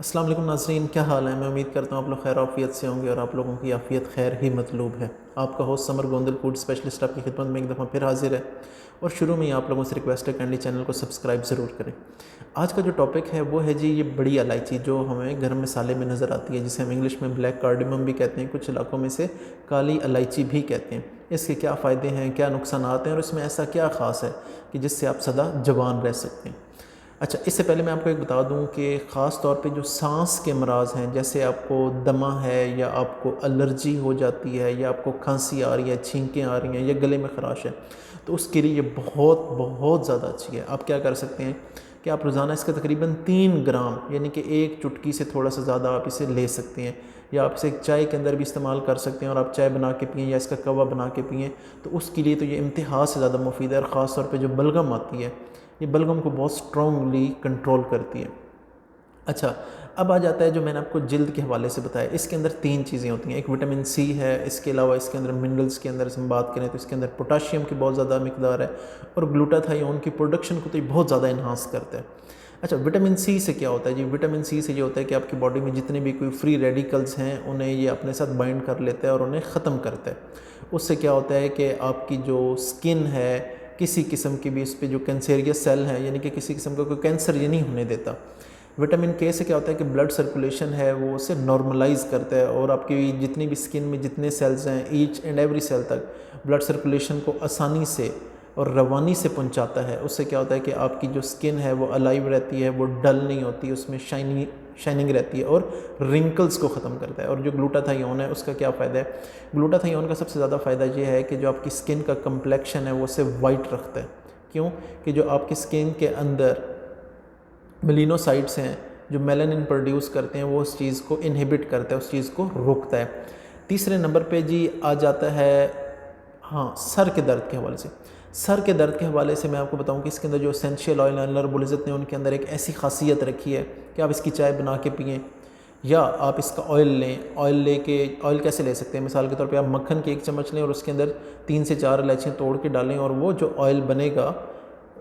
अस्सलाम वालेकुम नाज़रीन, क्या हाल है। मैं उम्मीद करता हूँ आप लोग खैर आफ़ियत से होंगे और आप लोगों की आफ़ियत खैर ही मतलूब है। आपका host summer Gondal food specialist आपकी खिदमत में एक दफ़ा फिर हाजिर है और शुरू में ही आप लोगों से रिक्वेस्ट है काइंडली चैनल को सब्सक्राइब ज़रूर करें। आज का जो टॉपिक है वो है जी ये बड़ी इलायची जो हमें गर्म मसाले में नज़र आती है, जिसे हम इंग्लिश में ब्लैक कार्डिमम भी कहते हैं, कुछ इलाकों में से काली इलायची भी कहते हैं। इसके क्या फ़ायदे हैं, क्या नुकसान हैं और इसमें ऐसा क्या ख़ास है कि जिससे आप सदा जवान रह सकते हैं। अच्छा, इससे पहले मैं आपको एक बता दूं कि ख़ास तौर पे जो सांस के अमराज हैं, जैसे आपको दमा है या आपको एलर्जी हो जाती है या आपको खांसी आ रही है, छींकें आ रही हैं या गले में ख़राश है, तो उसके लिए ये बहुत बहुत ज़्यादा अच्छी है। आप क्या कर सकते हैं कि आप रोज़ाना इसका तकरीबन 3 ग्राम यानी कि एक चुटकी से थोड़ा सा ज़्यादा आप इसे ले सकते हैं, या आप इसे चाय के अंदर भी इस्तेमाल कर सकते हैं और आप चाय बना के पिएँ या इसका कहवा बना के पिएँ, तो उसके लिए तो ये इंतहा से ज़्यादा मुफीद है। और ख़ास तौर पे जो बलगम आती है, ये बलगम को बहुत स्ट्रॉन्गली कंट्रोल करती है। अच्छा, अब आ जाता है जो मैंने आपको जिल्द के हवाले से बताया। इसके अंदर 3 चीज़ें होती हैं। एक विटामिन सी है, इसके अलावा इसके अंदर मिनरल्स के अंदर हम बात करें तो इसके अंदर पोटाशियम की बहुत ज़्यादा मिकदार है और ग्लूटाथायोन की प्रोडक्शन को तो ये बहुत ज़्यादा इन्हांस करता है। अच्छा, विटामिन सी से क्या होता है जी? विटामिन सी से ये होता है कि आपकी बॉडी में जितने भी कोई फ्री रेडिकल्स हैं उन्हें ये अपने साथ बाइंड कर लेता है और उन्हें ख़त्म करता है। उससे क्या होता है कि आपकी जो स्किन है, किसी किस्म की भी इस पर जो कैंसरियस सेल है, यानी कि किसी किस्म का कोई कैंसर ये नहीं होने देता। विटामिन के से क्या होता है कि ब्लड सर्कुलेशन है वो उसे नॉर्मलाइज करता है और आपकी जितनी भी स्किन में जितने सेल्स हैं, ईच एंड एवरी सेल तक ब्लड सर्कुलेशन को आसानी से और रवानी से पहुंचाता है। उससे क्या होता है कि आपकी जो स्किन है वो अलाइव रहती है, वो डल नहीं होती, उसमें शाइनिंग रहती है और रिंकल्स को ख़त्म करता है। और जो ग्लूटाथायोन है उसका क्या फ़ायदा है? ग्लूटाथायोन का सबसे ज़्यादा फ़ायदा ये है कि जो आपकी स्किन का कम्प्लेक्शन है वो उसे वाइट रखता है। क्यों? कि जो आपकी स्किन के अंदर मेलिनोसाइट्स हैं जो मेलानिन प्रोड्यूस करते हैं, वो उस चीज़ को इनहिबिट करता है, उस चीज़ को रोकता है। तीसरे नंबर पे जी आ जाता है, हाँ, सर के दर्द के हवाले से। सर के दर्द के हवाले से मैं आपको बताऊं कि इसके अंदर जो एसेंशियल ऑयल अल्लाह रब्बुल इज़्ज़त ने उनके अंदर एक ऐसी खासियत रखी है कि आप इसकी चाय बना के पिएँ या आप इसका ऑयल लें। ऑयल कैसे ले सकते हैं? मिसाल के तौर पे आप मक्खन की 1 चम्मच लें और उसके अंदर 3 से 4 इलायचियाँ तोड़ के डालें और वो जो ऑयल बनेगा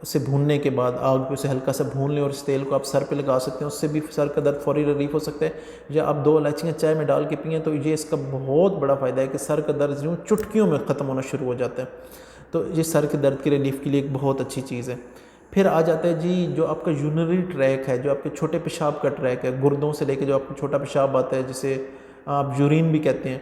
उसे भूनने के बाद आग पे उसे हल्का सा भून लें और इस तेल को आप सर पे लगा सकते हैं। उससे भी सर का दर्द फौरी रिलीफ हो सकता है। या आप 2 इलायचियाँ चाय में डाल के पिएँ तो ये इसका बहुत बड़ा फ़ायदा है कि सर का दर्द यूँ चुटकियों में ख़त्म होना शुरू हो जाता है। तो ये सर के दर्द के रिलीफ के लिए एक बहुत अच्छी चीज़ है। फिर आ जाता है जी जो आपका यूरिनरी ट्रैक है, जो आपके छोटे पेशाब का ट्रैक है, गुर्दों से लेकर जो आपको छोटा पेशाब आता है जिसे आप यूरिन भी कहते हैं,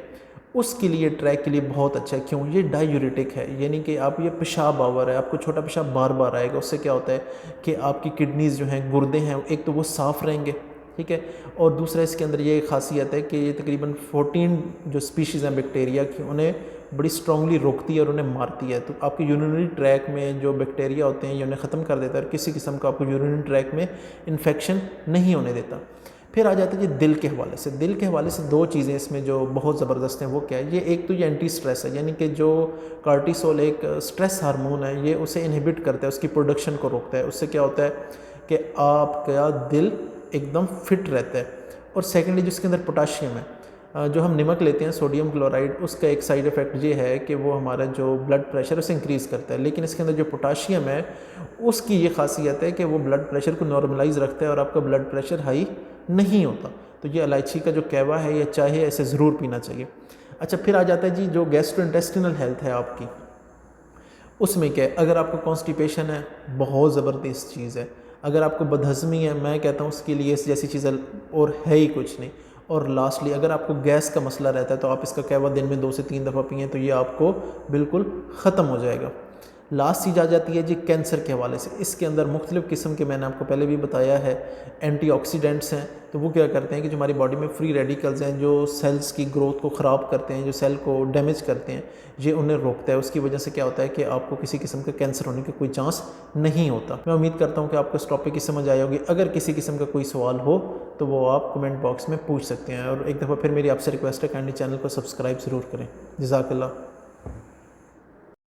उसके लिए ट्रैक के लिए बहुत अच्छा है। क्यों? ये डायूरेटिक है, यानी कि आप ये पेशाब आवर है, आपको छोटा पेशाब बार बार आएगा। उससे क्या होता है कि आपकी किडनीज़ जो हैं, गुर्दे हैं, एक तो वो साफ़ रहेंगे, ठीक है। और दूसरा इसके अंदर ये खासियत है कि ये तकरीबन 14 जो स्पीशीज़ हैं बैक्टीरिया की, उन्हें बड़ी स्ट्रांगली रोकती है और उन्हें मारती है। तो आपके यूरिनरी ट्रैक में जो बैक्टीरिया होते हैं ये उन्हें ख़त्म कर देता है और किसी किस्म का आपको यूरिनरी ट्रैक में इन्फेक्शन नहीं होने देता। फिर आ जाता है जी दिल के हवाले से। दिल के हवाले से 2 चीज़ें इसमें जो बहुत ज़बरदस्त हैं वो क्या है? ये एक तो ये एंटी स्ट्रेस है, यानी कि जो कार्टिसोल एक स्ट्रेस हार्मोन है, ये उसे इनहिबिट करता है, उसकी प्रोडक्शन को रोकता है। उससे क्या होता है कि आपका दिल एकदम फिट रहता है। और सेकेंडली जिसके अंदर पोटाशियम है, जो हम नमक लेते हैं सोडियम क्लोराइड, उसका एक साइड इफ़ेक्ट ये है कि वो हमारा जो ब्लड प्रेशर उसे इंक्रीज़ करता है। लेकिन इसके अंदर जो पोटाशियम है उसकी ये खासियत है कि वो ब्लड प्रेशर को नॉर्मलाइज़ रखता है और आपका ब्लड प्रेशर हाई नहीं होता। तो ये इलायची का जो कहवा है, ये चाय है, इसे ज़रूर पीना चाहिए। अच्छा, फिर आ जाता है जी जो गैस्ट्रोइंटेस्टिनल हेल्थ है आपकी, उसमें क्या है? अगर आपको कॉन्स्टिपेशन है, बहुत ज़बरदस्त चीज़ है। अगर आपको बदहज़मी है, मैं कहता हूँ उसके लिए इस जैसी चीज़ और है ही कुछ नहीं। और लास्टली अगर आपको गैस का मसला रहता है तो आप इसका कहवा दिन में 2 से 3 दफ़ा पिएँ तो ये आपको बिल्कुल ख़त्म हो जाएगा। लास्ट चीज़ आ जाती है जी कैंसर के हवाले से। इसके अंदर मुख्तलिफ़ किस्म के, मैंने आपको पहले भी बताया है, एंटीऑक्सीडेंट्स हैं। तो वो क्या करते हैं कि जो हमारी बॉडी में फ्री रेडिकल्स हैं जो सेल्स की ग्रोथ को ख़राब करते हैं, जो सेल को डैमेज करते हैं, ये उन्हें रोकता है। उसकी वजह से क्या होता है कि आपको किसी किस्म का कैंसर होने का कोई चांस नहीं होता। मैं उम्मीद करता हूँ कि आपको इस टॉपिक की समझ आई होगी। अगर किसी किस्म का कोई सवाल हो तो वो आप कमेंट बॉक्स में पूछ सकते हैं। और एक दफ़ा फिर मेरी आपसे रिक्वेस्ट है, काइंडली चैनल को सब्सक्राइब ज़रूर करें। जज़ाकल्लाह।